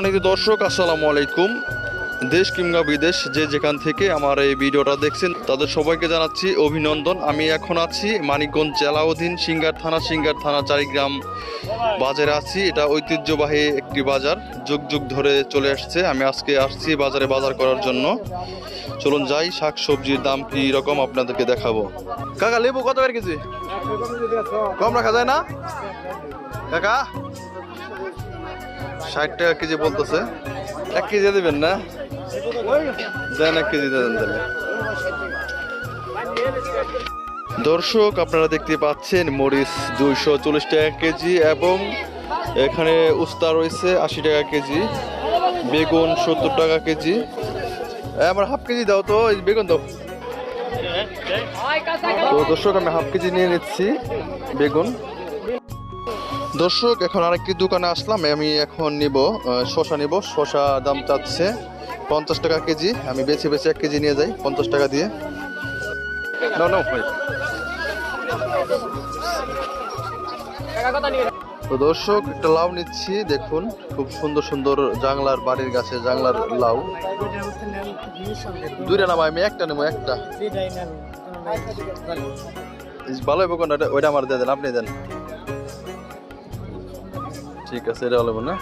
অনেক দর্শক আসসালামু আলাইকুম। দেশ কিংবা বিদেশ যে যেখান থেকে আমার এই ভিডিওটা দেখছেন তাদের সবাইকে জানাচ্ছি অভিনন্দন। আমি এখন আছি মানিকগঞ্জ জেলা অধীন সিঙ্গার থানা চারিগ্রাম বাজারে আছি। এটা ঐতিহ্যবাহী একটি বাজার, যুগ যুগ ধরে চলে আসছে। আমি আজকে আসছি বাজারে বাজার করার জন্য। চলুন যাই, শাক সবজির দাম কি রকম আপনাদেরকে দেখাবো। কাকা লেবু কত করে কেজি? কম রাখা যায় না কাকা? 60 টাকা কেজি বলতেছে। 1 কেজি দেবেন না? দেন 1 কেজি দেন তাহলে। দর্শক আপনারা দেখতে পাচ্ছেন মরিচ 240 টাকা কেজি এবং এখানে উস্তা রয়েছে 80 টাকা কেজি, বেগুন 70 টাকা কেজি। আমার হাফ কেজি দাও তো, এই বেগুন দাও। তো দর্শক আমি হাফ কেজি নিয়ে নিচ্ছি বেগুন। দর্শক এখন আরেকটি দোকানে আসলাম। আমি এখন নিব শসা নিব। শসা দাম চাচ্ছে 50 টাকা কেজি। আমি বেছে 1 কেজি নিয়ে যাই 50 টাকা দিয়ে। নাও ভাই। তো দর্শক একটা লাউ নিচ্ছি, দেখুন খুব সুন্দর সুন্দর জাংলার বাড়ির গাছে জাংলার লাউ। দুইটা নাম, আমি একটা নেবো। একটা ভালো হইব কোনটা? ওইটা আমার দিয়ে দেন, আপনি দেন। ঠিক আছে, এটা হলো না।